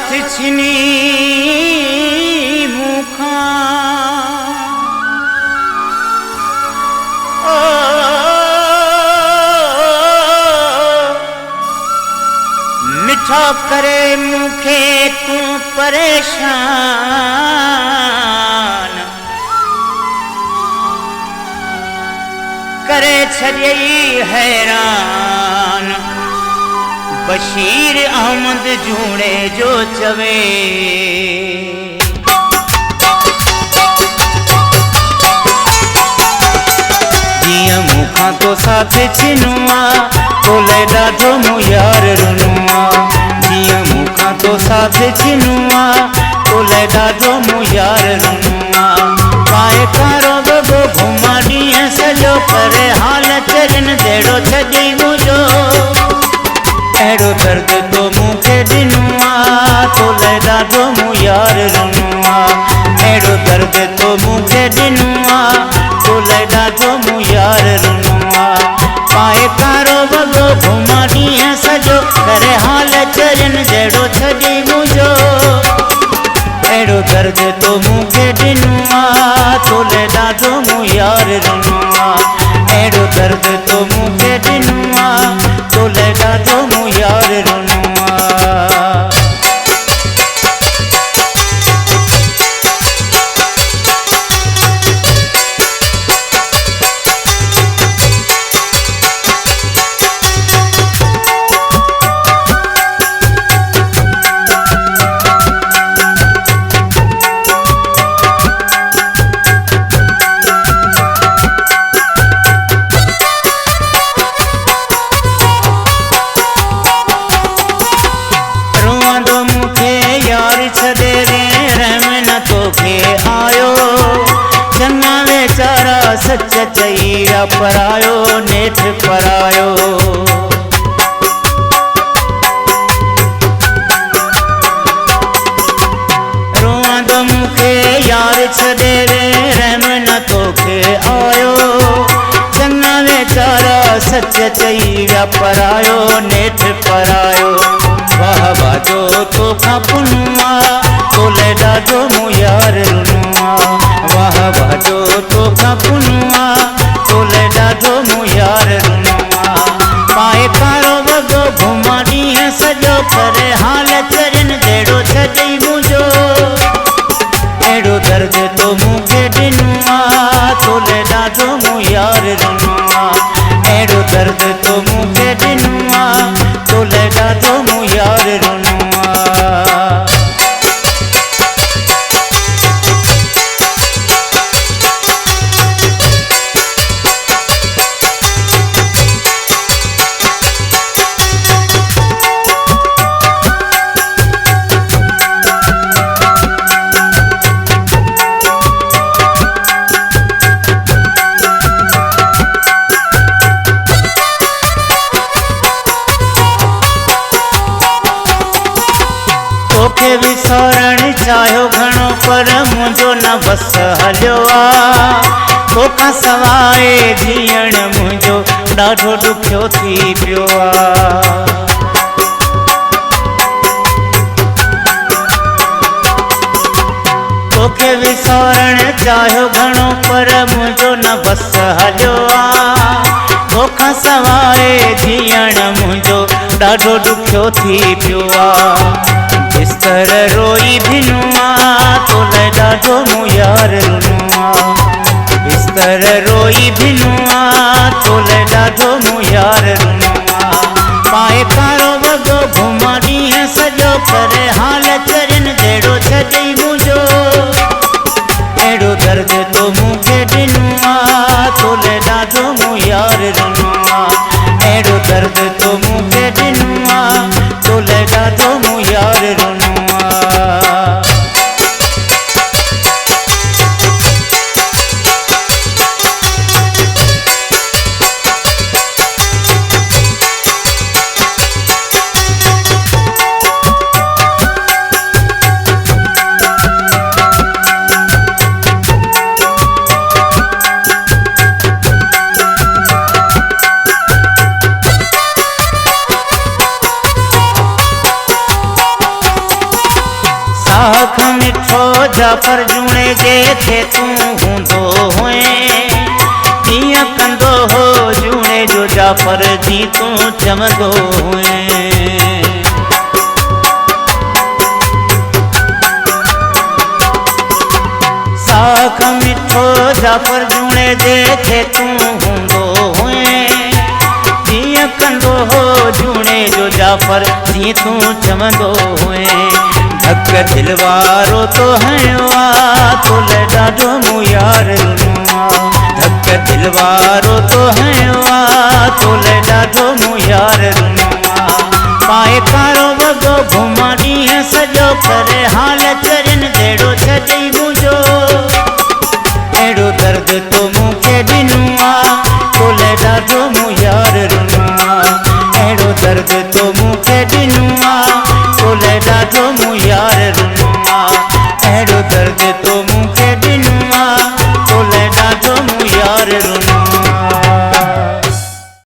साथ छिनी मुखा मिठा करे मुखे तू परेशान करे छड़ई हैरान बशीर अहमद जूड़े जो चवे जिया मुखा तो साथ छिनुआ तोले ॾाढो मूं यार रुनुआ जिया मुखा तो साथ छिनुआ तोले ॾाढो मूं यार रुनुआ पाए कारो बबो घुमा ॾींहं सॼो करे हाल चरन जहिड़ो छॾी मुंहिंजो अहिड़ो दर्द तो मूंखे ॾिनुआ तोले ॾाढो मूं यार रुनुआ अहिड़ो दर्द तो मूंखे ॾिनुआ तोले ॾाढो मूं यार रुनुआ पाए कारो वॻो घुमा ॾींहं सॼो करे हाल चरन जहिड़ो छॾी मुंहिंजो अहिड़ो दर्द तो मूंखे ॾिनुआ तोले ॾाढो मूं यार रुनुआ अहिड़ो दर्द तो मूंखे ॾिनुआ तोले ॾाढो मूं यार रुनुआ सच चईरा परायो नेठ परायो रोअंदो मूंखे यार छॾे रे रहम न तोखे आयो चङा वीचारा सच चईरा परायो नेठ परायो वाह बाजो तोखां पुनुआ तोले ॾाढो मूं यार रुनुआ वाह बाजो तोखां पुनुआ तोले ॾाढो मूं यार रुनुआ पाए कारो वॻो घुमा ॾींहं सॼो करे हाल चरन जहिड़ो छॾई मुंहिंजो अहिड़ो दर्द तो मूंखे ॾिनुआ तोले ॾाढो मूं यार रुनुआ अहिड़ो दर्द तो मूंखे ॾिनुआ तोले ॾाढो मूं यार रुनुआ तोखे विसारण चाहियो घणो पर मुंहिंजो न बस हलियो आहे तोखां सवाइ जीअण मुंहिंजो ॾाढो ॾुखियो थी पियो आहे तोखे विसारण चाहियो घणो पर मुंहिंजो न बस हलियो आहे तोखां सवाइ जीअण मुंहिंजो ॾाढो ॾुखियो थी पियो आहे बिस्तर रोई भिनुआ तोले ॾाढो मूं यार रुनुआ बिस्तर रोई भिनुआ तोले ॾाढो मूं यार रुनुआ पाए कारो वॻो घुमा ॾींहं सॼो करे हाल चरन जहिड़ो छॾई मुंहिंजो अहिड़ो दर्द तो मूंखे ॾिनुआ तोले ॾाढो मूं यार रुनुआ अहिड़ो दर्द तो मूंखे ॾिनुआ तोले ॾाढो मूं यार रुनुआ साख मिठो जाफर जूणे जेथे तू हूंदो हुए तीअं कंदो हो जूणे जो जाफर जी तू चवंदो हुए। साख मिठो जाफर जूणे जेथे तू हूंदो हुए तीअं कंदो हो जूणे जो जाफर जी तू चवंदो हुए। धक दिल वारो तो हवा तोले ॾाढो मूं यार रुनुआ। धक दिल वारो तो हवा तोले ॾाढो मूं यार रुनुआ। पाए कारो वॻो घुमा ॾींहं सॼो पर हाल चरन जहिड़ो छॾई मुंहिंजो। अहिड़ो दर्द तो मूंखे ॾिनो आहे तोले ॾाढो मूं यार रुनुआ। अहिड़ो दर्द तो मूंखे ॾिनो आहे